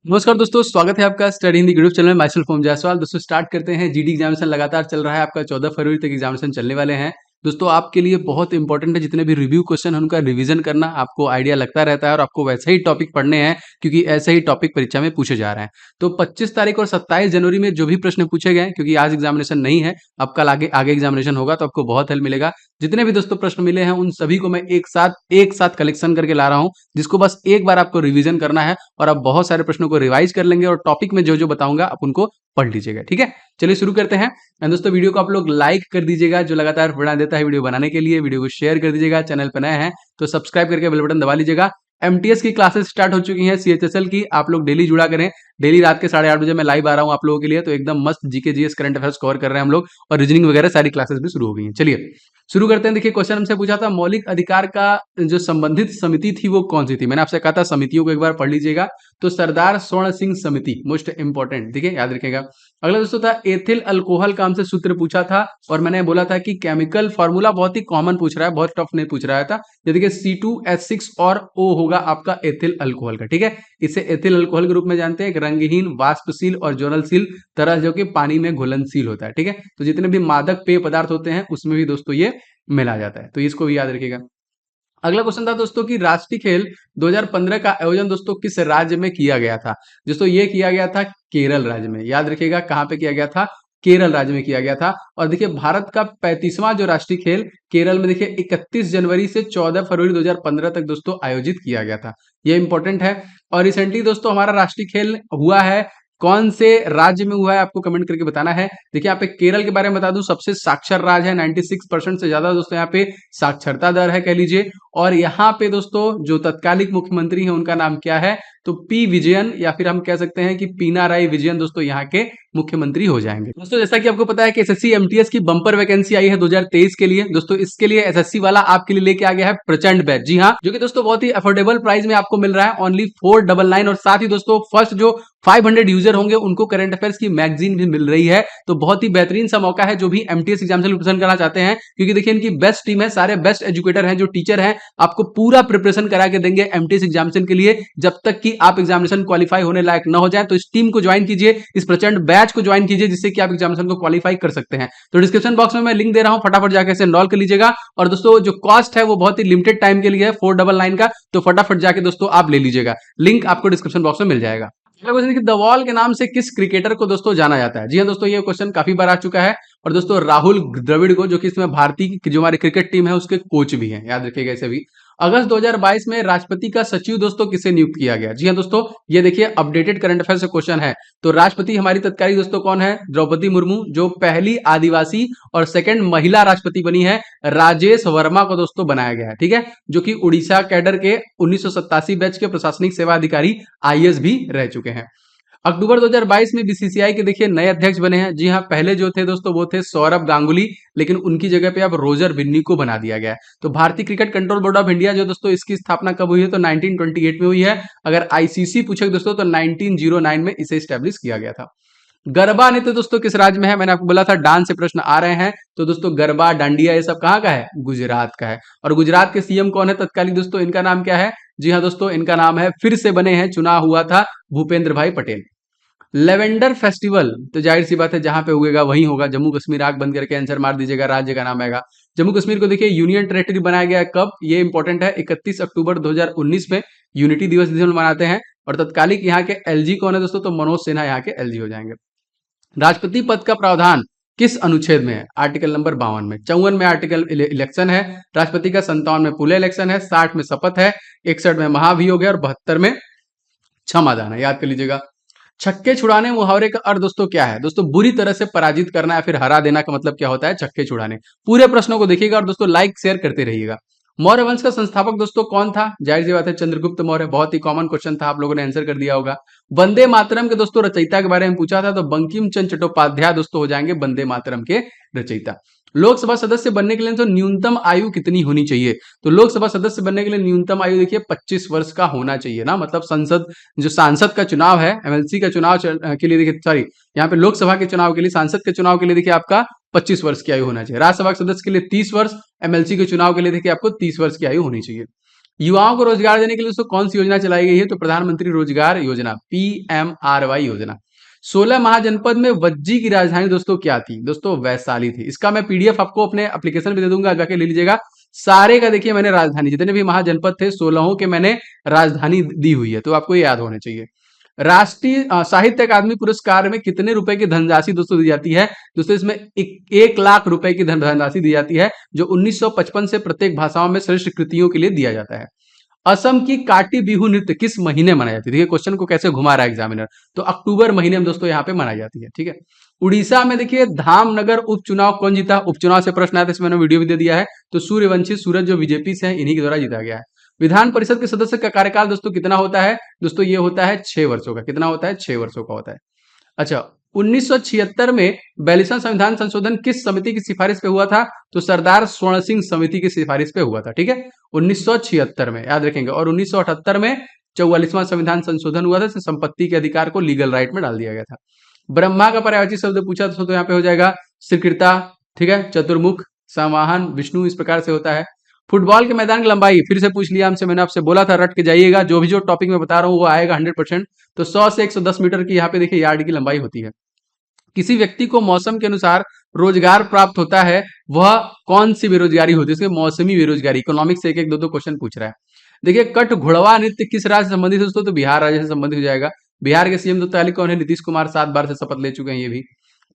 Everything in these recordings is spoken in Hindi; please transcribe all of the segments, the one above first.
नमस्कार दोस्तों, स्वागत है आपका स्टडी हिंदी यूट्यूब चैनल में। माई सेल्फ ओम जायसवाल। दोस्तों स्टार्ट करते हैं। जीडी एग्जामिनेशन लगातार चल रहा है, आपका 14 फरवरी तक एग्जामिनेशन चलने वाले हैं। दोस्तों आपके लिए बहुत इंपॉर्टेंट है, जितने भी रिव्यू क्वेश्चन है उनका रिवीजन करना। आपको आइडिया लगता रहता है और आपको वैसे ही टॉपिक पढ़ने हैं, क्योंकि ऐसे ही टॉपिक परीक्षा में पूछे जा रहे हैं। तो 25 तारीख और 27 जनवरी में जो भी प्रश्न पूछे गए, क्योंकि आज एग्जामिनेशन नहीं है, अब कल आगे आगे एग्जामिनेशन होगा, तो आपको बहुत हेल्प मिलेगा। जितने भी दोस्तों प्रश्न मिले हैं उन सभी को मैं एक साथ कलेक्शन करके ला रहा हूं, जिसको बस एक बार आपको रिवीजन करना है और आप बहुत सारे प्रश्नों को रिवाइज कर लेंगे और टॉपिक में जो जो बताऊंगा आप उनको पढ़ लीजिएगा। ठीक है, चलिए शुरू करते हैं। एंड दोस्तों वीडियो को आप लोग लाइक कर दीजिएगा, जो लगातार बना देता है वीडियो बनाने के लिए। वीडियो को शेयर कर दीजिएगा, चैनल पर नए हैं तो सब्सक्राइब करके बेल बटन दबा लीजिएगा। एमटीएस की क्लासेस स्टार्ट हो चुकी हैं, सीएचएसएल की। आप लोग डेली जुड़ा करें। डेली रात के 8:30 बजे मैं लाइव आ रहा हूं आप लोगों के लिए, तो एकदम मस्त GK GS current affairs cover कर रहे हैं हम लोग, और रीजनिंग वगैरह सारी क्लासेस भी शुरू हो गई हैं। चलिए शुरू करते हैं। देखिए क्वेश्चन हमसे पूछा था, मौलिक अधिकार का जो संबंधित समिति थी वो कौन सी थी। मैंने आपसे कहा था समितियों को एक बार पढ़ लीजिएगा। तो सरदार स्वर्ण सिंह समिति मोस्ट इंपॉर्टेंट, ठीक है, याद रखिएगा। अगला दोस्तों था एथिल अल्कोहल का हमसे सूत्र पूछा था, और मैंने बोला था कि केमिकल फॉर्मूला बहुत ही कॉमन पूछ रहा है, बहुत टफ नहीं पूछ रहा था। ये देखिए C2H6 और O होगा आपका एथिल अल्कोहल का, ठीक है। इसे एथिल अल्कोहल के रूप में जानते हैं, एक रंगहीन, वाष्पशील और ज्वलनशील तरल जो कि पानी में घुलनशील होता है, ठीक है। तो जितने भी मादक पेय पदार्थ होते हैं उसमें भी दोस्तों ये मिला जाता है, तो इसको भी याद रखिएगा। अगला क्वेश्चन था दोस्तों कि राष्ट्रीय खेल 2015 का आयोजन दोस्तों किस राज्य में किया गया था। दोस्तों ये किया गया था केरल राज्य में, याद रखिएगा कहां पे किया गया था, केरल राज्य में किया गया था। और देखिए भारत का 35वां जो राष्ट्रीय खेल केरल में देखिए 31 जनवरी से 14 फरवरी 2015 तक दोस्तों आयोजित किया गया था। ये इंपॉर्टेंट है। और रिसेंटली दोस्तों हमारा राष्ट्रीय खेल हुआ है, कौन से राज्य में हुआ है आपको कमेंट करके बताना है। देखिए यहाँ पे केरल के बारे में बता दूं, सबसे साक्षर राज्य है, 96% से ज्यादा दोस्तों यहाँ पे साक्षरता दर है कह लीजिए। और यहाँ पे दोस्तों जो तत्कालिक मुख्यमंत्री हैं उनका नाम क्या है, तो पी विजयन, या फिर हम कह सकते हैं कि पीनाराई विजयन दोस्तों यहाँ के मुख्यमंत्री हो जाएंगे। दोस्तों जैसा कि आपको पता है कि एसएससी एमटीएस की बंपर वैकेंसी आई है 2023 के लिए। दोस्तों इसके लिए एसएससी वाला आपके लिए लेके आ गया है प्रचंड बैच, जी हाँ, जो कि दोस्तों बहुत ही अफोर्डेबल प्राइस में आपको मिल रहा है, ओनली 499। और साथ ही दोस्तों फर्स्ट जो 500 यूजर होंगे उनको करंट अफेयर्स की मैगजीन भी मिल रही है। तो बहुत ही बेहतरीन सा मौका है जो भी एमटीएस एग्जाम से प्रिपरेशन करना चाहते हैं, क्योंकि देखिए इनकी बेस्ट टीम है, सारे बेस्ट एजुकेटर हैं, जो टीचर हैं आपको पूरा प्रिपरेशन करा के देंगे एमटीएस एग्जामिनेशन के लिए, जब तक कि आप एग्जामिनेशन क्वालिफाई होने लायक न हो जाए। तो इस टीम को ज्वाइन कीजिए, इस प्रचंड बैच को ज्वाइन कीजिए, जिससे कि आप एग्जामिनेशन को क्वालिफाई कर सकते हैं। तो डिस्क्रिप्शन बॉक्स में मैं लिंक दे रहा हूं, फटाफट जाकर इसे एनरोल कर लीजिएगा। और दोस्तों जो कॉस्ट है वो बहुत ही लिमिटेड टाइम के लिए है, 499 का, तो फटाफट जाके दोस्तों आप ले लीजिएगा, लिंक आपको डिस्क्रिप्शन बॉक्स में मिल जाएगा। अगला क्वेश्चन देखिए, द वॉल के नाम से किस क्रिकेटर को दोस्तों जाना जाता है। जी हाँ दोस्तों, ये क्वेश्चन काफी बार आ चुका है। और दोस्तों राहुल द्रविड़ को, जो कि इसमें भारतीय की जो हमारी क्रिकेट टीम है उसके कोच भी हैं, याद रखिएगा इसे भी। अगस्त 2022 में राष्ट्रपति का सचिव दोस्तों किसे नियुक्त किया गया। जी हाँ दोस्तों, ये देखिए अपडेटेड करंट अफेयर से क्वेश्चन है। तो राष्ट्रपति हमारी तत्कालीन दोस्तों कौन है, द्रौपदी मुर्मू, जो पहली आदिवासी और सेकंड महिला राष्ट्रपति बनी है। राजेश वर्मा को दोस्तों बनाया गया है, ठीक है, जो कि उड़ीसा कैडर के 1987 बैच के प्रशासनिक सेवा अधिकारी आईएएस भी रह चुके हैं। अक्टूबर 2022 में बीसीसीआई के देखिए नए अध्यक्ष बने हैं। जी हाँ, पहले जो थे दोस्तों वो थे सौरभ गांगुली, लेकिन उनकी जगह पे अब रोजर बिन्नी को बना दिया गया है। तो भारतीय cricket control board of India जो दोस्तों इसकी स्थापना कब हुई है, तो 1928 में हुई है। अगर आईसीसी पूछे दोस्तों तो 1909 में इसे स्टैब्लिश किया गया था। गरबा नृत्य दोस्तों किस राज्य में है, मैंने आपको बोला था डांस से प्रश्न आ रहे हैं। तो दोस्तों गरबा, डांडिया, ये सब कहाँ का है, गुजरात का है। और गुजरात के सीएम कौन है तत्कालीन दोस्तों, इनका नाम क्या है। जी हाँ दोस्तों, इनका नाम है, फिर से बने हैं, चुनाव हुआ था, भूपेंद्र भाई पटेल। लेवेंडर फेस्टिवल, तो जाहिर सी बात है जहां पे हुएगा वहीं होगा, जम्मू कश्मीर। आंख बंद करके आंसर मार दीजिएगा, राज्य का नाम आएगा जम्मू कश्मीर को। देखिए यूनियन टेरिटरी बनाया गया है कब, ये इंपॉर्टेंट है, 31 अक्टूबर 2019 में यूनिटी दिवस दिन मनाते हैं। और तत्कालिक यहाँ के एलजी कौन है दोस्तों, तो मनोज सिन्हा यहाँ के एलजी हो जाएंगे। राष्ट्रपति पद का प्रावधान किस अनुच्छेद में है, आर्टिकल नंबर 52 में। 54 में आर्टिकल इलेक्शन है राष्ट्रपति का, 57 में पूरे इलेक्शन है, 60 में शपथ है, 61 में महाभियोग है, और 72 में क्षमादान है, याद कर लीजिएगा। छक्के छुड़ाने मुहावरे का अर्थ दोस्तों क्या है। दोस्तों बुरी तरह से पराजित करना या फिर हरा देना का मतलब क्या होता है, छक्के छुड़ाने। पूरे प्रश्नों को देखिएगा और दोस्तों लाइक शेयर करते रहिएगा। मौर्य वंश का संस्थापक दोस्तों कौन था, जाहिर सी बात है चंद्रगुप्त मौर्य, बहुत ही कॉमन क्वेश्चन था, आप लोगों ने आंसर कर दिया होगा। वंदे मातरम के दोस्तों रचयिता के बारे में पूछा था, तो बंकिम चंद्र चट्टोपाध्याय दोस्तों हो जाएंगे वंदे मातरम के रचयिता। लोकसभा सदस्य बनने के लिए तो न्यूनतम आयु कितनी होनी चाहिए, तो लोकसभा सदस्य बनने के लिए न्यूनतम आयु देखिए 25 वर्ष का होना चाहिए ना, मतलब संसद जो सांसद का चुनाव है, एमएलसी का चुनाव के लिए देखिए, सॉरी यहाँ पे लोकसभा के चुनाव के लिए, सांसद के चुनाव के लिए देखिए आपका 25 वर्ष की आयु होना चाहिए। राज्यसभा के सदस्य के लिए 30 वर्ष, एमएलसी के चुनाव के लिए देखिए आपको 30 वर्ष की आयु होनी चाहिए। युवाओं को रोजगार देने के लिए दोस्तों कौन सी योजना चलाई गई है? तो प्रधानमंत्री रोजगार योजना, PMRY योजना। 16 महाजनपद में वज्जी की राजधानी दोस्तों क्या थी? दोस्तों वैशाली थी। इसका मैं पीडीएफ आपको अपने एप्लीकेशन पे दे दूंगा, जाके ले लीजिएगा। सारे का देखिए मैंने राजधानी, जितने भी महाजनपद थे 16 के मैंने राजधानी दी हुई है, तो आपको ये याद होने चाहिए। राष्ट्रीय साहित्य अकादमी पुरस्कार में कितने रुपए की धनराशि दोस्तों दी जाती है? दोस्तों इसमें 1 लाख रुपए की धनराशि दी जाती है, जो 1955 से प्रत्येक भाषाओं में श्रेष्ठ कृतियों के लिए दिया जाता है। असम की काटी बिहू नृत्य किस महीने मनाई जाती है? देखिए क्वेश्चन को कैसे घुमा रहा है एग्जामिनर। तो अक्टूबर महीने में दोस्तों यहाँ पे मनाई जाती है, ठीक है। उड़ीसा में देखिए धामनगर उपचुनाव कौन जीता? उपचुनाव से प्रश्न आया था, इसमें मैंने वीडियो भी दे दिया है। तो सूर्यवंशी सूरज जो बीजेपी से है, इन्हीं के द्वारा जीता गया है। विधान परिषद के सदस्य का कार्यकाल दोस्तों कितना होता है? दोस्तों ये होता है 6 वर्षों का। कितना होता है? 6 वर्षों का होता है। अच्छा, 1976 में 42वां संविधान संशोधन किस समिति की सिफारिश पे हुआ था? तो सरदार स्वर्ण सिंह समिति की सिफारिश पे हुआ था, ठीक है। 1976 में याद रखेंगे। और 1978 में 44वां संविधान संशोधन हुआ था, इससे संपत्ति के अधिकार को लीगल राइट में डाल दिया गया था। ब्रह्मा का पर्यायवाची शब्द पूछा तो यहाँ पे हो जाएगा स्वीकृता, ठीक है, चतुर्मुख, संवाहन, विष्णु, इस प्रकार से होता है। फुटबॉल के मैदान की लंबाई फिर से पूछ लिया हमसे, मैंने आपसे बोला था रट के जाइएगा, जो टॉपिक मैं बता रहा हूँ वो आएगा 100%। तो 100 से 110 मीटर की यहाँ पे देखिए यार्ड की लंबाई होती है। किसी व्यक्ति को मौसम के अनुसार रोजगार प्राप्त होता है, वह कौन सी बेरोजगारी होती है? इसमें मौसमी बेरोजगारी। इकोनॉमिक्स से एक एक दो दो क्वेश्चन पूछ रहा है। देखिए कठ घुड़वा नृत्य किस राज्य से संबंधित है दोस्तों? तो बिहार राज्य से संबंधित हो जाएगा। बिहार के सीएम दोस्तों कौन है? नीतीश कुमार 7 बार से शपथ ले चुके हैं ये भी।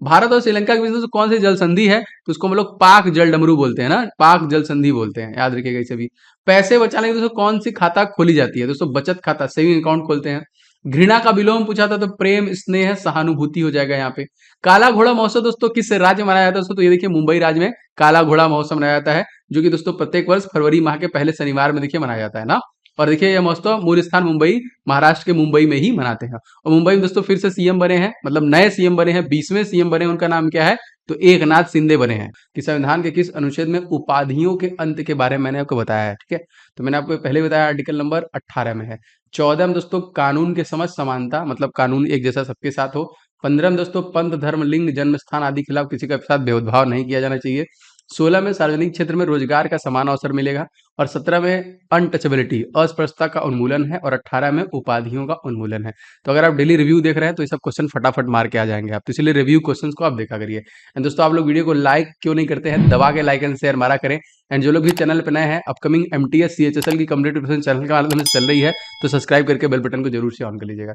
भारत और श्रीलंका के बीच दोस्तों कौन सी जल संधि है? तो उसको हम लोग पाक जल डमरू बोलते हैं ना, पाक जल संधि बोलते हैं, याद रखिएगा इसे भी। पैसे बचाने के दोस्तों कौन सी खाता खोली जाती है? दोस्तों बचत खाता, सेविंग अकाउंट खोलते हैं। घृणा का विलोम पूछा था, तो प्रेम, स्नेह, सहानुभूति हो जाएगा यहाँ पे। काला घोड़ा महोत्सव दोस्तों किस राज्य में मनाया जाता है दोस्तों? तो ये देखिए मुंबई राज्य में काला घोड़ा महोत्सव मनाया जाता है, जो कि दोस्तों प्रत्येक वर्ष फरवरी माह के पहले शनिवार में देखिए मनाया जाता है ना। और देखिए यह महोत्सव मूल स्थान मुंबई, महाराष्ट्र के मुंबई में ही मनाते हैं। और मुंबई में दोस्तों फिर से सीएम बने हैं, मतलब नए सीएम बने हैं, 20वें सीएम बने हैं। उनका नाम क्या है? तो एकनाथ शिंदे बने हैं। कि संविधान के किस अनुच्छेद में उपाधियों के अंत के बारे में मैंने आपको बताया है, ठीक है। तो मैंने आपको पहले बताया आर्टिकल नंबर 18 में है। 14 में दोस्तों कानून के समझ समानता, मतलब कानून एक जैसा सबके साथ हो। 15 में दोस्तों पंथ, धर्म, लिंग, जन्म स्थान आदि के खिलाफ किसी के साथ भेदभाव नहीं किया जाना चाहिए। 16 में सार्वजनिक क्षेत्र में रोजगार का समान अवसर मिलेगा। और 17 में अनटचेबिलिटी, अस्पृश्यता का उन्मूलन है। और 18 में उपाधियों का उन्मूलन है। तो अगर आप डेली रिव्यू देख रहे हैं तो ये सब क्वेश्चन फटाफट मार के आ जाएंगे आप, तो इसलिए रिव्यू क्वेश्चन को आप देखा करिए। एंड दोस्तों आप लोग वीडियो को लाइक क्यों नहीं करते हैं? दबा के लाइक एंड शेयर मारा करें। एंड जो लोग भी चैनल पर नए हैं, अपकमिंग MTS CHSL की कंप्लीट प्रिपरेशन चैनल के माध्यम से चल रही है, तो सब्सक्राइब करके बेल बटन को जरूर से ऑन कर लीजिएगा।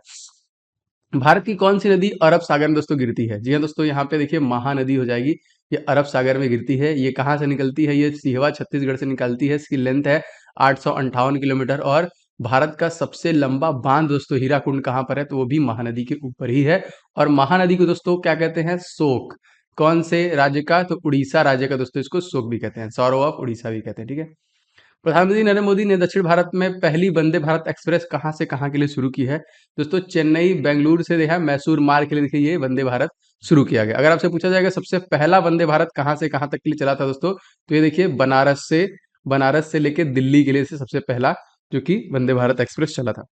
भारत की कौन सी नदी अरब सागर में दोस्तों गिरती है? जी हाँ दोस्तों, यहाँ पे देखिए महानदी हो जाएगी। ये अरब सागर में गिरती है। ये कहाँ से निकलती है? ये सिहवा छत्तीसगढ़ से निकलती है। इसकी लेंथ है 858 किलोमीटर। और भारत का सबसे लंबा बांध दोस्तों हीराकुंड कहाँ पर है? तो वो भी महानदी के ऊपर ही है। और महानदी को दोस्तों क्या कहते हैं? शोक। कौन से राज्य का? तो उड़ीसा राज्य का दोस्तों इसको शोक भी कहते हैं, सौरव ऑफ उड़ीसा भी कहते हैं, ठीक है। प्रधानमंत्री नरेंद्र मोदी ने दक्षिण भारत में पहली वंदे भारत एक्सप्रेस कहाँ से कहाँ के लिए शुरू की है? दोस्तों चेन्नई बेंगलुरु से देखा मैसूर मार्ग के लिए देखिए ये वंदे भारत शुरू किया गया। अगर आपसे पूछा जाएगा सबसे पहला वंदे भारत कहाँ से कहाँ तक के लिए चला था दोस्तों, तो ये देखिए बनारस से लेके दिल्ली के लिए से सबसे पहला जो कि वंदे भारत एक्सप्रेस चला था।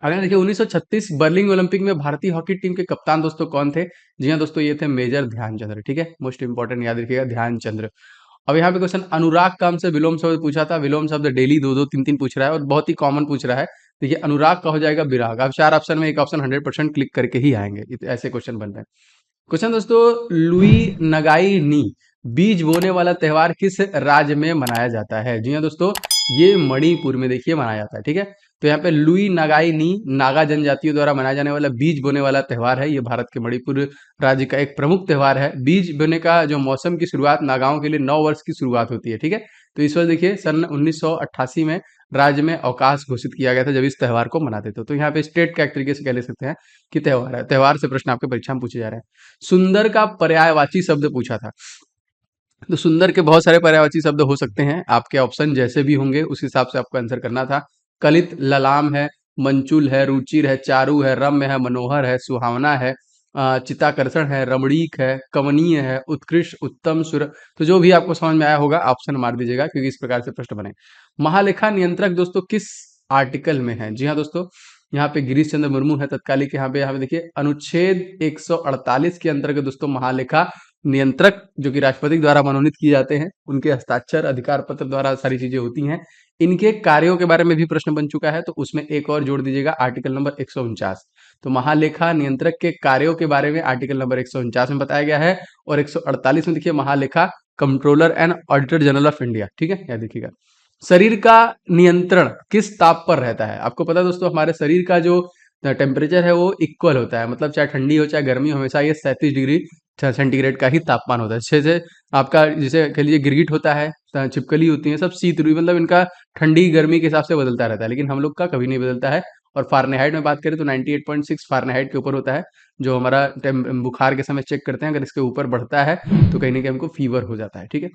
अगर देखिए 1936 बर्लिन ओलंपिक में भारतीय हॉकी टीम के कप्तान दोस्तों कौन थे? जी हाँ दोस्तों, ये थे मेजर ध्यानचंद्र, ठीक है। मोस्ट इंपॉर्टेंट याद रखिएगा, ध्यानचंद्र। अब यहाँ पे क्वेश्चन अनुराग का हमसे विलोम शब्द पूछा था। विलोम शब्द डेली 2-2 3-3 पूछ रहा है और बहुत ही कॉमन पूछ रहा है। देखिए अनुराग का हो जाएगा विराग। अब 4 ऑप्शन में एक ऑप्शन 100% क्लिक करके ही आएंगे, ऐसे क्वेश्चन बन रहे हैं। क्वेश्चन दोस्तों, लुई नगाई नी बीज बोने वाला त्योहार किस राज्य में मनाया जाता है? जी हाँ दोस्तों, ये मणिपुर में देखिए मनाया जाता है, ठीक है। तो यहाँ पे लुई नगाई नी नागा जनजातियों द्वारा मनाया जाने वाला बीज बोने वाला त्योहार है। ये भारत के मणिपुर राज्य का एक प्रमुख त्योहार है। बीज बोने का जो मौसम की शुरुआत नागाओं के लिए 9 वर्ष की शुरुआत होती है, ठीक है। तो इस वर्ष देखिए सन 1988 में राज्य में अवकाश घोषित किया गया था, जब इस त्योहार को मनाते थे। तो यहाँ पे स्टेट का एक तरीके से कह ले सकते हैं कि त्योहार है। त्योहार से प्रश्न आपके परीक्षा में पूछे जा रहे हैं। सुंदर का पर्यायवाची शब्द पूछा था। तो सुंदर के बहुत सारे पर्यायवाची शब्द हो सकते हैं, आपके ऑप्शन जैसे भी होंगे उस हिसाब से आपको आंसर करना था। कलित ललाम है, मंचुल है, रुचिर है, चारु है, रम्य है, मनोहर है, सुहावना है, चित्ताकर्षण है, रमणीक है, कमनीय है, उत्कृष्ट, उत्तम, सुर। तो जो भी आपको समझ में आया होगा ऑप्शन मार दीजिएगा, क्योंकि इस प्रकार से प्रश्न बने। महालेखा नियंत्रक दोस्तों किस आर्टिकल में है? जी हाँ दोस्तों, यहाँ पे गिरीश चंद्र मुर्मू है तत्कालिक। यहाँ पे देखिए अनुच्छेद 148 के अंतर्गत दोस्तों महालेखा नियंत्रक जो कि राष्ट्रपति द्वारा मनोनीत किए जाते हैं, उनके हस्ताक्षर अधिकार पत्र द्वारा सारी चीजें होती हैं। इनके कार्यों के बारे में भी प्रश्न बन चुका है, तो उसमें एक और जोड़ दीजिएगा, आर्टिकल नंबर 149। तो महालेखा नियंत्रक के कार्यों के बारे में आर्टिकल नंबर 149 में बताया गया है। और 148 में देखिए महालेखा controller and auditor general of India, ठीक है, याद देखिएगा। शरीर का नियंत्रण किस ताप पर रहता है? आपको पता है दोस्तों, हमारे शरीर का जो टेम्परेचर है वो इक्वल होता है, मतलब चाहे ठंडी हो चाहे गर्मी हो, हमेशा ये 37 डिग्री सेंटीग्रेड का ही तापमान होता है। जैसे से आपका जैसे कह लीजिए गिरगिट होता है, छिपकली होती है, सब सी थ्रू, मतलब इनका ठंडी गर्मी के हिसाब से बदलता रहता है, लेकिन हम लोग का कभी नहीं बदलता है। और फारेनहाइट में बात करें तो 98.6 फारेनहाइट के ऊपर होता है, जो हमारा बुखार के समय चेक करते हैं। अगर इसके ऊपर बढ़ता है तो कहीं ना कहीं हमको फीवर हो जाता है, ठीक है।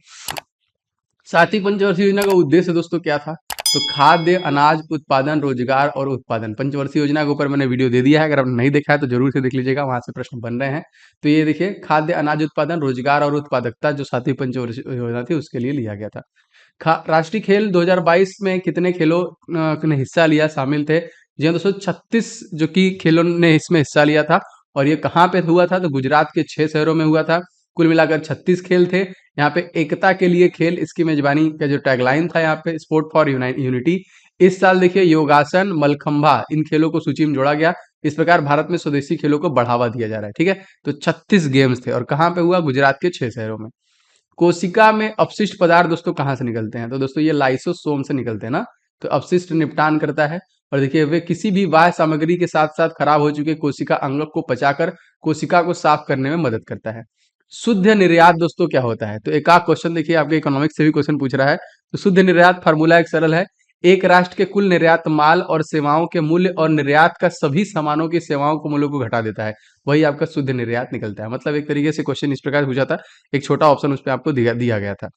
सातवीं पंचवर्षीय योजना का उद्देश्य दोस्तों क्या था? तो खाद्य अनाज उत्पादन रोजगार और उत्पादन। पंचवर्षीय योजना के ऊपर मैंने वीडियो दे दिया है, अगर आपने नहीं देखा है तो जरूर से देख लीजिएगा, वहां से प्रश्न बन रहे हैं। तो ये देखिए, खाद्य अनाज उत्पादन रोजगार और उत्पादकता जो सातवीं पंचवर्षीय योजना थी उसके लिए लिया गया था। राष्ट्रीय खेल 2022 में कितने खेलों ने हिस्सा लिया, शामिल थे? जी हाँ दोस्तों, 36 जो कि खेलों ने इसमें हिस्सा लिया था। और ये कहाँ पे हुआ था? तो गुजरात के 6 शहरों में हुआ था। कुल मिलाकर 36 खेल थे। यहाँ पे एकता के लिए खेल, इसकी मेजबानी का जो टैगलाइन था यहाँ पे, स्पोर्ट फॉर यूनिटी। इस साल देखिए योगासन, मलखंभा, इन खेलों को सूची में जोड़ा गया। इस प्रकार भारत में स्वदेशी खेलों को बढ़ावा दिया जा रहा है, ठीक है। तो 36 गेम्स थे, और कहाँ पे हुआ? गुजरात के 6 शहरों में। कोशिका में अपशिष्ट पदार्थ दोस्तों कहाँ से निकलते हैं? तो दोस्तों ये लाइसोसोम से निकलते हैं ना। तो अपशिष्ट निपटान करता है। और देखिए, वे किसी भी बाह्य सामग्री के साथ साथ खराब हो चुके कोशिका अंगों को पचाकर कोशिका को साफ करने में मदद करता है। शुद्ध निर्यात दोस्तों क्या होता है? तो एक आध क्वेश्चन देखिए, आपके इकोनॉमिक्स से भी क्वेश्चन पूछ रहा है। तो शुद्ध निर्यात फार्मूला एक सरल है, एक राष्ट्र के कुल निर्यात माल और सेवाओं के मूल्य और निर्यात का सभी सामानों की सेवाओं के मूल्य को घटा देता है, वही आपका शुद्ध निर्यात निकलता है। मतलब एक तरीके से क्वेश्चन इस प्रकार पूछा था, एक छोटा ऑप्शन उस पर आपको दिया गया था।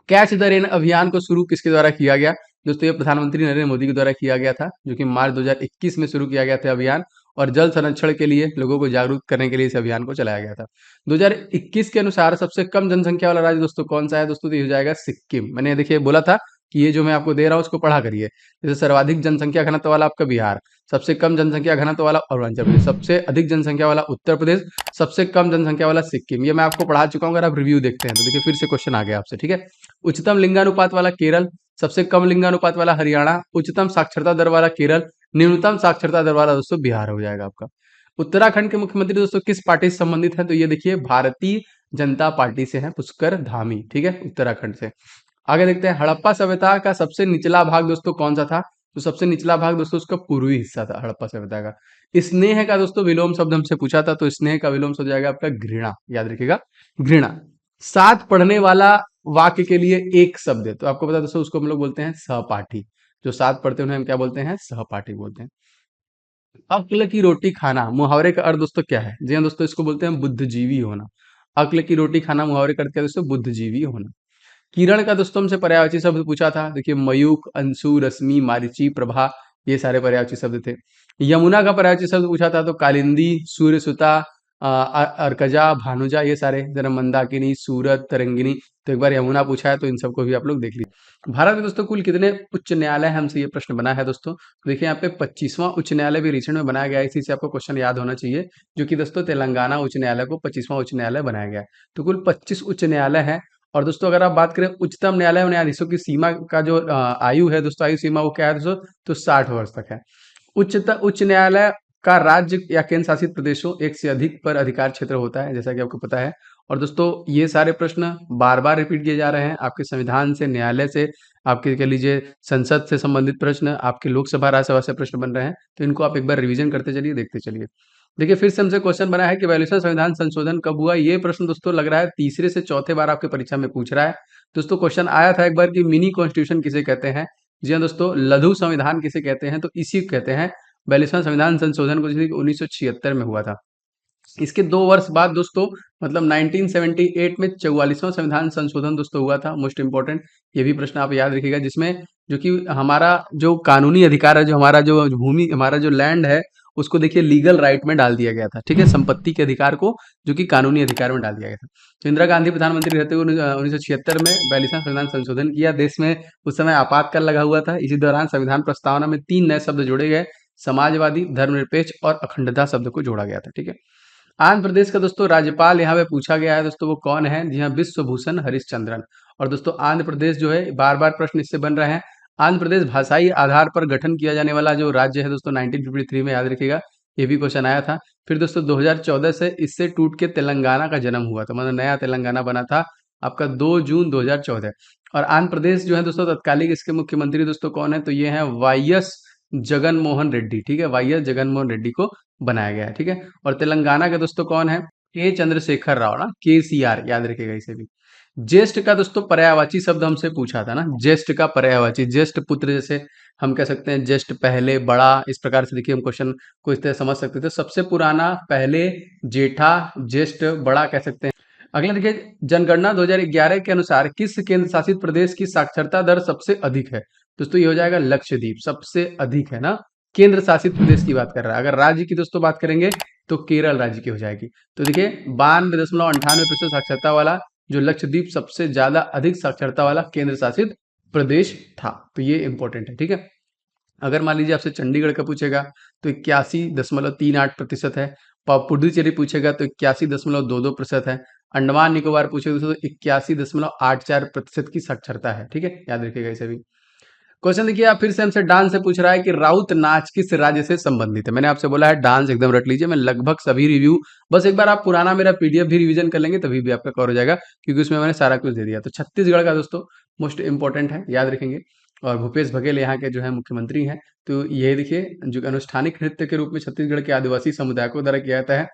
कैच द रेन अभियान को शुरू किसके द्वारा किया गया? दोस्तों ये प्रधानमंत्री नरेंद्र मोदी के द्वारा किया गया था, जो कि मार्च 2021 में शुरू किया गया था अभियान। और जल संरक्षण के लिए लोगों को जागरूक करने के लिए इस अभियान को चलाया गया था। 2021 के अनुसार सबसे कम जनसंख्या वाला राज्य दोस्तों कौन सा है? दोस्तों तो ये हो जाएगा सिक्किम। मैंने देखिए बोला था कि ये जो मैं आपको दे रहा हूँ उसको पढ़ा करिए। जैसे सर्वाधिक जनसंख्या घनत्व वाला आपका बिहार, सबसे कम जनसंख्या घनत्व वाला अरुणाचल प्रदेश, सबसे अधिक जनसंख्या वाला उत्तर प्रदेश, सबसे कम जनसंख्या वाला सिक्किम। ये मैं आपको पढ़ा चुका हूँ, अगर आप रिव्यू देखते हैं तो देखिए फिर से क्वेश्चन आ गया आपसे, ठीक है। उच्चतम लिंगानुपात वाला केरल, सबसे कम लिंगानुपात वाला हरियाणा, उच्चतम साक्षरता दर वाला केरल, न्यूनतम साक्षरता दर वाला दोस्तों बिहार हो जाएगा आपका। उत्तराखंड के मुख्यमंत्री दोस्तों किस पार्टी से संबंधित है? तो ये देखिए भारतीय जनता पार्टी से है, पुष्कर धामी, ठीक है, उत्तराखंड से। आगे देखते हैं, हड़प्पा सभ्यता का सबसे निचला भाग दोस्तों कौन सा था? तो सबसे निचला भाग दोस्तों उसका पूर्वी हिस्सा था हड़प्पा सभ्यता का। स्नेह का दोस्तों विलोम शब्द हमसे पूछा था, तो स्नेह का विलोम शब्द हो जाएगा आपका घृणा, याद रखिएगा, घृणा। साथ पढ़ने वाला वाक्य के लिए एक शब्द है, तो आपको पता है दोस्तों उसको हम लोग बोलते हैं सहपाठी। जो साथ पढ़ते हैं उन्हें हम क्या बोलते हैं? सहपाठी बोलते हैं। अक्ल की रोटी खाना मुहावरे का अर्थ दोस्तों क्या है? जी हाँ दोस्तों, इसको बोलते हैं बुद्धिजीवी होना। अक्ल की रोटी खाना मुहावरे का अर्थ क्या है दोस्तों? बुद्धिजीवी होना। किरण का दोस्तों हमसे पर्यायवाची शब्द पूछा था, देखिए मयूख, अंशु, रश्मि, मारीची, प्रभा, ये सारे पर्यायवाची शब्द थे। यमुना का पर्यायवाची शब्द पूछा था, तो कालिंदी, सूर्यसुता, अर्कजा, भानुजा, ये सारे। जरा मंदाकिनी, सूरत, तरंगिनी। तो एक बार यमुना पूछा है, तो इन सबको भी आप लोग देख लीजिए। भारत में दोस्तों कुल कितने उच्च न्यायालय है? हमसे ये प्रश्न बना है दोस्तों। तो देखिए यहाँ पे 25वां उच्च न्यायालय भी रिसेंट में बनाया गया है, इसी से आपको क्वेश्चन याद होना चाहिए, जो कि दोस्तों तेलंगाना उच्च न्यायालय को 25वां उच्च न्यायालय बनाया गया है। तो कुल 25 उच्च न्यायालय है। और दोस्तों अगर आप बात करें उच्चतम न्यायालय और न्यायाधीशों की सीमा का जो आयु है दोस्तों, आयु सीमा वो क्या है दोस्तों? तो 60 वर्ष तक है। उच्च न्यायालय का राज्य या केंद्र शासित प्रदेशों एक से अधिक पर अधिकार क्षेत्र होता है, जैसा कि आपको पता है। और दोस्तों ये सारे प्रश्न बार बार रिपीट किए जा रहे हैं, आपके संविधान से, न्यायालय से, आपके कह लीजिए संसद से संबंधित प्रश्न, आपके लोकसभा राज्यसभा से प्रश्न बन रहे हैं। तो इनको आप एक बार रिवीजन करते चलिए, देखते चलिए। देखिए फिर से हमसे क्वेश्चन बना है कि वैल्यूएशन संविधान संशोधन कब हुआ? ये प्रश्न दोस्तों लग रहा है तीसरे से चौथे बार आपके परीक्षा में पूछ रहा है। दोस्तों क्वेश्चन आया था एक बार कि मिनी कॉन्स्टिट्यूशन किसे कहते हैं? जी हाँ दोस्तों, लघु संविधान किसे कहते हैं? तो इसी को कहते हैं। बयालीसवां संविधान संशोधन को 1976 में हुआ था। इसके 2 वर्ष बाद दोस्तों, मतलब 1978 में 44वां संविधान संशोधन दोस्तों हुआ था। मोस्ट इंपॉर्टेंट ये भी प्रश्न आप याद रखिएगा, जिसमें जो कि हमारा जो कानूनी अधिकार है, जो हमारा जो भूमि, हमारा जो लैंड है, उसको देखिए लीगल राइट में डाल दिया गया था, ठीक है, संपत्ति के अधिकार को जो कि कानूनी अधिकार में डाल दिया गया था। तो इंदिरा गांधी प्रधानमंत्री रहते हुए 1976 में 42वां संविधान संशोधन किया। देश में उस समय आपातकाल लगा हुआ था। इसी दौरान संविधान प्रस्तावना में 3 नए शब्द जोड़े गए, समाजवादी, धर्मनिरपेक्ष और अखंडता शब्द को जोड़ा गया था, ठीक है। आंध्र प्रदेश का दोस्तों राज्यपाल यहाँ पे पूछा गया है दोस्तों, वो कौन है? जी हाँ, विश्वभूषण हरिश्चंद्रन। और दोस्तों आंध्र प्रदेश जो है, बार बार प्रश्न इससे बन रहे हैं। आंध्र प्रदेश भाषाई आधार पर गठन किया जाने वाला जो राज्य है दोस्तों, 1953 में, याद रखिएगा, ये भी क्वेश्चन आया था। फिर दोस्तों 2014 से इससे टूट के तेलंगाना का जन्म हुआ था, मतलब नया तेलंगाना बना था आपका 2 जून 2014। और आंध्र प्रदेश जो है दोस्तों, तत्कालिक इसके मुख्यमंत्री दोस्तों कौन है? तो ये है वाईएस जगन मोहन रेड्डी, ठीक है, वाईएस जगन मोहन रेड्डी को बनाया गया है, ठीक है। और तेलंगाना के दोस्तों कौन है? के चंद्रशेखर राव, ना, केसीआर, याद रखिएगा इसे भी। ज्येष्ठ का दोस्तों पर्यायवाची शब्द हमसे पूछा था ना, ज्येष्ठ का पर्यायवाची, ज्येष्ठ पुत्र, जैसे हम कह सकते हैं ज्येष्ठ पहले, बड़ा, इस प्रकार से देखिए हम क्वेश्चन को इस तरह समझ सकते थे। सबसे पुराना, पहले, जेठा, ज्येष्ठ, बड़ा कह सकते हैं। अगला देखिए, जनगणना 2011 के अनुसार किस केंद्र शासित प्रदेश की साक्षरता दर सबसे अधिक है? दोस्तों ये हो जाएगा लक्षद्वीप, सबसे अधिक है ना, केंद्र शासित प्रदेश की बात कर रहा है। अगर राज्य की दोस्तों बात करेंगे तो केरल राज्य की हो जाएगी। तो देखिए 92.98% साक्षरता वाला जो लक्षद्वीप, सबसे ज्यादा अधिक साक्षरता वाला केंद्र शासित प्रदेश था। तो ये इंपॉर्टेंट है, ठीक है। अगर मान लीजिए आपसे चंडीगढ़ का पूछेगा तो 81.38% है। पुडुचेरी पूछेगा तो 81.22% है। अंडमान निकोबार पूछेगा तो 81.84% की साक्षरता है, ठीक है, याद रखिएगा इसे भी। क्वेश्चन देखिए, आप फिर से हमसे डांस से पूछ रहा है कि राउत नाच किस राज्य से संबंधित है। मैंने आपसे बोला है डांस एकदम रट लीजिए, मैं लगभग सभी रिव्यू, बस एक बार आप पुराना मेरा पीडीएफ भी रिवीजन कर लेंगे तभी भी आपका कवर हो जाएगा, क्योंकि उसमें मैंने सारा कुछ दे दिया। तो छत्तीसगढ़ का दोस्तों मोस्ट इंपॉर्टेंट है, याद रखेंगे। और भूपेश बघेल यहाँ के जो है मुख्यमंत्री हैं। तो ये देखिए, जो अनुष्ठानिक नृत्य के रूप में छत्तीसगढ़ के आदिवासी समुदाय को द्वारा किया जाता है।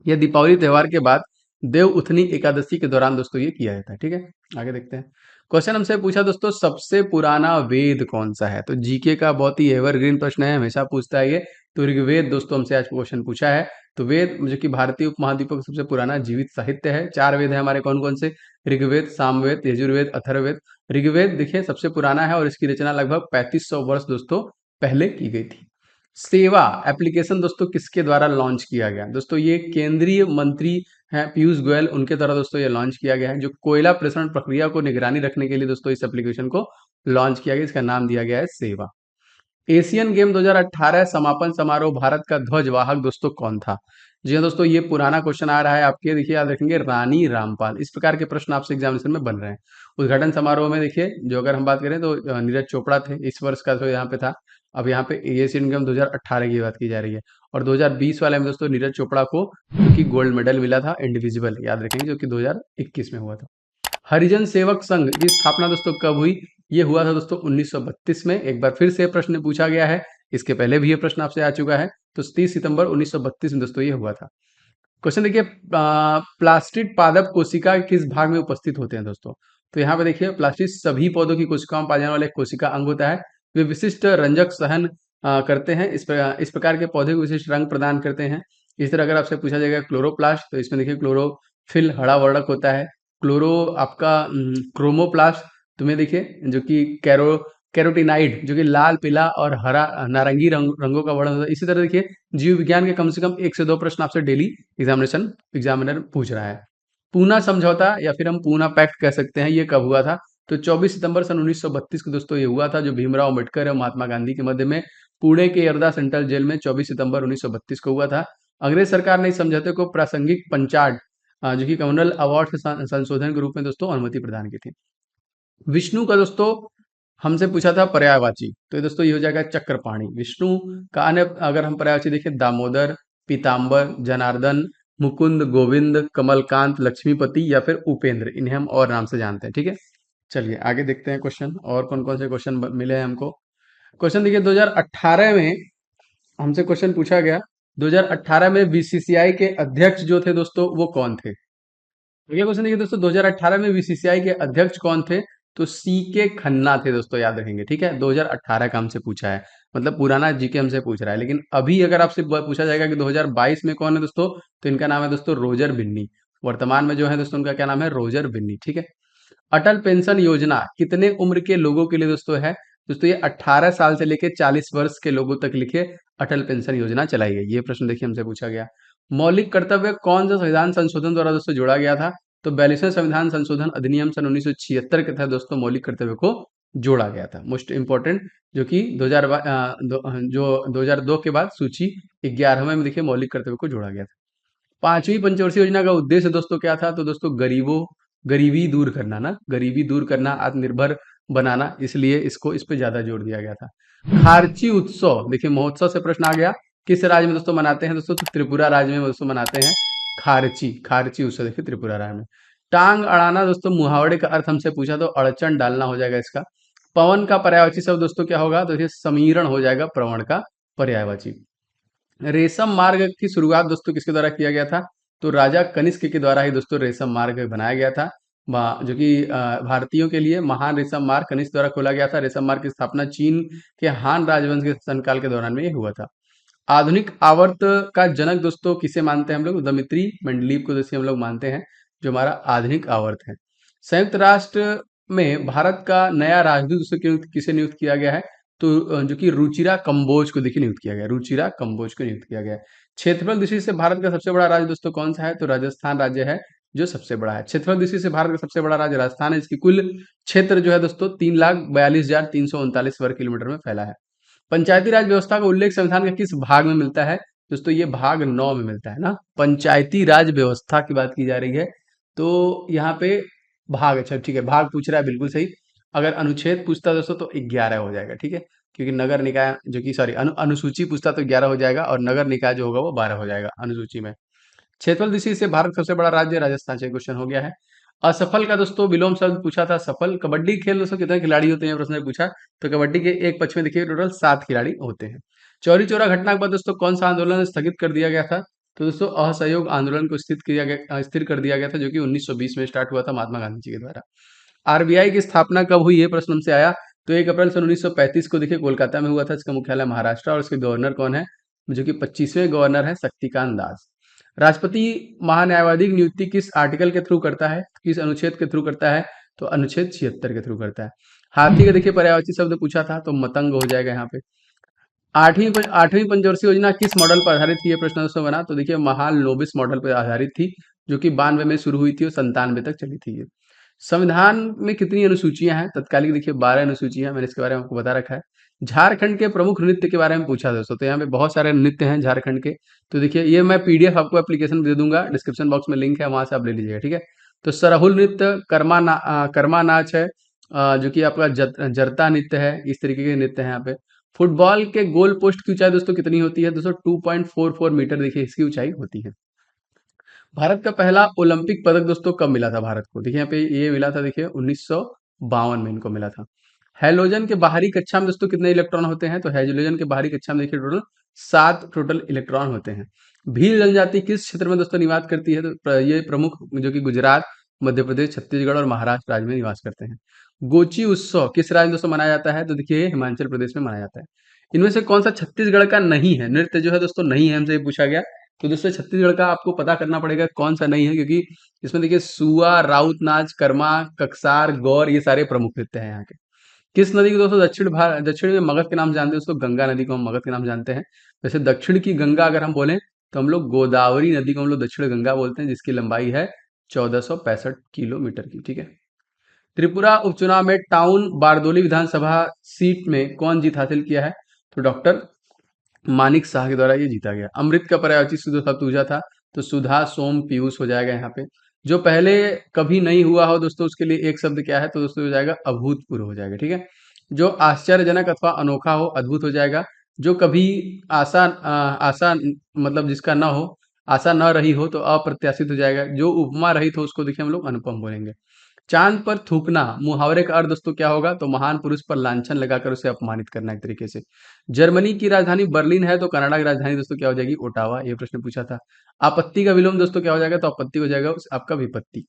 यह दीपावली त्योहार के बाद देव उथनी एकादशी के दौरान दोस्तों ये किया जाता है, ठीक है। आगे देखते हैं। क्वेश्चन हमसे पूछा दोस्तों, सबसे पुराना वेद कौन सा है? तो जीके का बहुत ही एवरग्रीन प्रश्न है, हमेशा पूछता है ये। तो ऋग्वेद दोस्तों हमसे आज क्वेश्चन पूछा है। तो वेद जो कि भारतीय उपमहाद्वीप का सबसे पुराना जीवित साहित्य है। 4 वेद है हमारे, कौन कौन से? ऋग्वेद, सामवेद, यजुर्वेद, अथर्ववेद। ऋग्वेद देखिए सबसे पुराना है और इसकी रचना लगभग 3500 वर्ष दोस्तों पहले की गई थी। सेवा एप्लीकेशन दोस्तों किसके द्वारा लॉन्च किया गया? दोस्तों ये केंद्रीय मंत्री हैं पीयूष गोयल, उनके द्वारा दोस्तों ये लॉन्च किया गया है। जो कोयला प्रसरण प्रक्रिया को निगरानी रखने के लिए दोस्तों इस एप्लीकेशन को लॉन्च किया गया, इसका नाम दिया गया है सेवा। एशियन गेम 2018 समापन समारोह, भारत का ध्वजवाहक दोस्तों कौन था? जी हाँ दोस्तों, ये पुराना क्वेश्चन आ रहा है आपके, देखिए याद रखेंगे, रानी रामपाल। इस प्रकार के प्रश्न आपसे एग्जामिनेशन में बन रहे हैं। उद्घाटन समारोह में देखिए, जो अगर हम बात करें तो नीरज चोपड़ा थे, इस वर्ष का तो यहाँ पे था। अब यहाँ पे एशियन गेम 2018 की बात की जा रही है। और 2020 वाले में दोस्तों नीरज चोपड़ा को जो कि गोल्ड मेडल मिला था इंडिविजुअल, याद रखेंगे, जो कि 2021 में हुआ था। हरिजन सेवक संघ की स्थापना दोस्तों कब हुई? ये हुआ था दोस्तों 1932 में। एक बार फिर से प्रश्न पूछा गया है, इसके पहले भी ये प्रश्न आपसे आ चुका है। तो 30 सितंबर 1932 में दोस्तों ये हुआ था। क्वेश्चन देखिए, प्लास्टिड पादप कोशिका किस भाग में उपस्थित होते हैं दोस्तों? तो यहाँ पे देखिए, प्लास्टिड सभी पौधों की कोशिकाओं में पाए जाने वाले एक कोशिका अंग होता है। वे विशिष्ट रंजक सहन करते हैं, इस प्रकार के पौधे को विशिष्ट रंग प्रदान करते हैं। इस तरह अगर आपसे पूछा जाएगा क्लोरोप्लास्ट, तो इसमें देखिए क्लोरोफिल हरा वर्णक होता है। क्लोरो आपका क्रोमोप्लास्ट, तुम्हें देखिए जो कि कैरोटीनाइड, जो कि लाल, पीला और हरा, नारंगी रंगों का वर्णन होता है। इसी तरह देखिए, जीव विज्ञान के कम से कम 1 से 2 प्रश्न आपसे डेली एग्जामिनर पूछ रहा है। पूना समझौता या फिर हम पूना पैक्ट कह सकते हैं, ये कब हुआ था? तो 24 सितंबर सन 1932 को दोस्तों ये हुआ था, जो भीमराव अम्बेडकर और महात्मा गांधी के मध्य में पुणे के यर्दा सेंट्रल जेल में 24 सितंबर 1932 को हुआ था। अंग्रेज सरकार ने इस समझौते को प्रासंगिक पंचाड, जो कि कॉमनवेल्थ अवार्ड से संशोधन के रूप में दोस्तों अनुमति प्रदान की थी। विष्णु का दोस्तों हमसे पूछा था पर्यायवाची, तो ये दोस्तों ये हो जाएगा चक्रपाणी। विष्णु का अन्य अगर हम पर्यायवाची देखें, दामोदर, पीताम्बर, जनार्दन, मुकुंद, गोविंद, कमलकांत, लक्ष्मीपति या फिर उपेंद्र, इन्हें हम और नाम से जानते हैं, ठीक है। चलिए आगे देखते हैं क्वेश्चन, और कौन कौन से क्वेश्चन मिले हैं हमको। क्वेश्चन देखिए, 2018 में हमसे क्वेश्चन पूछा गया, 2018 में बीसीसीआई के अध्यक्ष जो थे दोस्तों वो कौन थे? अगला क्वेश्चन देखिए दोस्तों, 2018 में बीसीसीआई के अध्यक्ष कौन थे? तो सी के खन्ना थे दोस्तों, याद रखेंगे, ठीक है। 2018 का हमसे पूछा है, मतलब पुराना जीके हमसे पूछ रहा है। लेकिन अभी अगर आपसे पूछा जाएगा कि 2022 में कौन है दोस्तों, तो इनका नाम है दोस्तों रोजर बिन्नी। वर्तमान में जो है दोस्तों उनका क्या नाम है? रोजर बिन्नी, ठीक है। अटल पेंशन योजना कितने उम्र के लोगों के लिए दोस्तों है? दोस्तों ये 18 साल से लेकर 40 वर्ष के लोगों तक लिखे अटल पेंशन योजना चलाई गई। ये प्रश्न देखिए हमसे पूछा गया। मौलिक कर्तव्य कौन सा संविधान संशोधन द्वारा दोस्तों जोड़ा गया था? तो 42वें संविधान संशोधन अधिनियम सन 1976 के तहत दोस्तों मौलिक कर्तव्य को जोड़ा गया था। मोस्ट इंपॉर्टेंट, जो कि 2002 के बाद सूची 11वें में देखिए मौलिक कर्तव्य को जोड़ा गया था। पांचवी पंचवर्षीय योजना का उद्देश्य दोस्तों क्या था? तो दोस्तों गरीबी दूर करना ना, गरीबी दूर करना, आत्मनिर्भर बनाना, इसलिए इसको इस पे ज्यादा जोर दिया गया था। खारची उत्सव, देखिए महोत्सव से प्रश्न आ गया, किस राज्य में दोस्तों मनाते हैं? दोस्तों तो त्रिपुरा राज्य में दोस्तों मनाते हैं खारची खारची उत्सव, देखिए त्रिपुरा राज्य में। टांग अड़ाना दोस्तों मुहावरे का अर्थ हमसे पूछा तो अड़चन डालना हो जाएगा इसका। पवन का पर्यायवाची शब्द दोस्तों क्या होगा? तो देखिए समीरण हो जाएगा प्रवण का पर्यायवाची। रेशम मार्ग की शुरुआत दोस्तों किसके द्वारा किया गया था? तो राजा कनिष्क के द्वारा ही दोस्तों रेशम मार्ग बनाया गया था, जो कि भारतीयों के लिए महान रेशम मार्ग कनिष्क द्वारा खोला गया था। रेशम मार्ग की स्थापना चीन के हान राजवंश के शासनकाल के दौरान में ये हुआ था। आधुनिक आवर्त का जनक दोस्तों किसे मानते हैं हम लोग? दमित्री मेंडलीव को दोस्तों हम लोग मानते हैं, जो हमारा आधुनिक आवर्त है। संयुक्त राष्ट्र में भारत का नया राजदूत दोस्तों किसे नियुक्त किया गया है? तो जो कि रुचिरा कंबोज को देखिए नियुक्त किया गया, रुचिरा कंबोज को नियुक्त किया गया है। क्षेत्रफल दृष्टि से भारत का सबसे बड़ा राज्य दोस्तों कौन सा है? तो राजस्थान राज्य है जो सबसे बड़ा है। क्षेत्रफल दृष्टि से भारत का सबसे बड़ा राज्य राजस्थान है, इसकी कुल क्षेत्र जो है दोस्तों 3,42,339 वर्ग किलोमीटर में फैला है। पंचायती राज व्यवस्था का उल्लेख संविधान के किस भाग में मिलता है? दोस्तों ये भाग 9 में मिलता है ना। पंचायती राज व्यवस्था की बात की जा रही है, तो यहाँ पे भाग, अच्छा ठीक है, भाग पूछ रहा है, बिल्कुल सही। अगर अनुच्छेद पूछता है दोस्तों तो 11 हो जाएगा, ठीक है, क्योंकि नगर निकाय जो कि सॉरी अनुसूची पूछता तो 11 हो जाएगा, और नगर निकाय जो होगा वो 12 हो जाएगा अनुसूची में। क्षेत्रफल दृष्टि से भारत सबसे बड़ा राज्य राजस्थान से क्वेश्चन हो गया है। असफल का दोस्तों विलोम शब्द पूछा था सफल। कबड्डी खेल दोस्तों कितने खिलाड़ी होते हैं प्रश्न में पूछा, तो कबड्डी के एक पक्ष में देखिए टोटल 7 खिलाड़ी होते हैं। चौरी चौरा घटना के बाद दोस्तों कौन सा आंदोलन स्थगित कर दिया गया था? तो दोस्तों असहयोग आंदोलन को स्थिर कर दिया गया था, जो कि 1920 में स्टार्ट हुआ था महात्मा गांधी जी के द्वारा। आरबीआई की स्थापना कब हुई, ये प्रश्न हमसे आया, तो 1 अप्रैल सन 1935 को देखिए कोलकाता में हुआ था। इसका मुख्यालय महाराष्ट्र, और इसके गवर्नर कौन है? जो कि 25वें गवर्नर है शक्तिकांत दास। राष्ट्रपति महान्यायवादी की नियुक्ति किस आर्टिकल के थ्रू करता है, किस अनुच्छेद के थ्रू करता है? तो अनुच्छेद 76 के थ्रू करता है। हाथी का देखिए पर्यायवाची शब्द पूछा था, तो मतंग हो जाएगा यहाँ पे। आठवीं पंचवर्षीय योजना किस मॉडल पर आधारित थी, ये प्रश्न दोस्तों बना, तो देखिए महाल नोबिस मॉडल पर आधारित थी, जो कि 92 में शुरू हुई थी और 97 तक चली थी ये। संविधान में कितनी अनुसूचियां हैं? तत्कालिक देखिए 12 अनुसूचियां, मैंने इसके बारे में आपको बता रखा है। झारखंड के प्रमुख नृत्य के बारे में पूछा दोस्तों, तो यहाँ पे बहुत सारे नृत्य हैं झारखंड के, तो देखिए ये मैं पीडीएफ आपको एप्लीकेशन में दे दूंगा, डिस्क्रिप्शन बॉक्स में लिंक है, वहां से आप ले लीजिएगा, ठीक है। तो सरहुल नृत्य, कर्मा नाच है, जो कि आपका जरता नृत्य है, इस तरीके के नृत्य है यहाँ पे। फुटबॉल के गोल पोस्ट की ऊंचाई दोस्तों कितनी होती है? दोस्तों 2.44 मीटर देखिए इसकी ऊंचाई होती है। भारत का पहला ओलंपिक पदक दोस्तों कब मिला था भारत को? देखिए यहाँ पे ये मिला था, देखिए 1952 में इनको मिला था। हैलोजन के बाहरी कक्षा में दोस्तों कितने इलेक्ट्रॉन होते हैं? तो हैलोजन के बाहरी कक्षा में देखिए टोटल 7 टोटल इलेक्ट्रॉन होते हैं। भील जनजाति किस क्षेत्र में दोस्तों निवास करती है? तो ये प्रमुख जो कि गुजरात, मध्य प्रदेश, छत्तीसगढ़ और महाराष्ट्र राज्य में निवास करते हैं। गोची उत्सव किस राज्य में दोस्तों मनाया जाता है? तो देखिए हिमाचल प्रदेश में मनाया जाता है। इनमें से कौन सा छत्तीसगढ़ का नहीं है? नृत्य जो है दोस्तों नहीं है, हमसे ये पूछा गया, तो दोस्तों छत्तीसगढ़ का आपको पता करना पड़ेगा कौन सा नहीं है, क्योंकि इसमें देखिए सुआ, राउत नाच, कर्मा, ककसार, गौर, ये सारे प्रमुख नृत्य हैं यहाँ के। किस नदी को दोस्तों दक्षिण में मगध के नाम जानते हैं? दोस्तों गंगा नदी को हम मगध के नाम जानते हैं। वैसे दक्षिण की गंगा अगर हम बोलें तो हम लोग गोदावरी नदी को हम लोग दक्षिण गंगा बोलते हैं, जिसकी लंबाई है 1465 किलोमीटर की, ठीक है। त्रिपुरा उपचुनाव में टाउन बारदोली विधानसभा सीट में कौन जीत हासिल किया है? तो डॉक्टर मानिक शाह के द्वारा ये जीता गया। अमृत का पर्यायवाची शब्द पूछा था, तो सुधा, सोम, पीयूष हो जाएगा यहाँ पे। जो पहले कभी नहीं हुआ हो दोस्तों उसके लिए एक शब्द क्या है? तो दोस्तों हो जाएगा अभूतपूर्व हो जाएगा, ठीक है। जो आश्चर्यजनक अथवा अनोखा हो, अद्भुत हो जाएगा। जो कभी आशा मतलब जिसका ना हो, आशा न रही हो, तो अप्रत्याशित हो जाएगा। जो उपमा रहित हो उसको देखिए हम लोग अनुपम बोलेंगे। चांद पर थूकना मुहावरे का अर्थ दोस्तों क्या होगा? तो महान पुरुष पर लांछन लगाकर उसे अपमानित करना एक तरीके से। जर्मनी की राजधानी बर्लिन है, तो कनाडा की राजधानी दोस्तों क्या हो जाएगी? ओटावा, ये प्रश्न पूछा था। आपत्ति का विलोम दोस्तों क्या हो जाएगा? तो आपत्ति हो जाएगा आपका विपत्ति।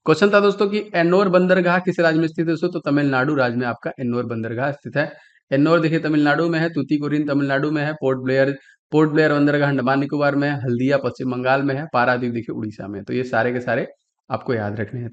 क्वेश्चन था दोस्तों कि एन्नोर बंदरगाह किस राज्य में स्थित है? दोस्तों तो तमिलनाडु राज्य में आपका एन्नोर बंदरगाह स्थित है। एन्नोर देखिए तमिलनाडु में है, तूतीकोरिन तमिलनाडु में है, पोर्ट ब्लेयर बंदरगाह अंडमान निकोबार में है, हल्दिया पश्चिम बंगाल में है, पारादीप देखिए उड़ीसा में है। तो ये सारे के सारे आपको याद रखने हैं। तो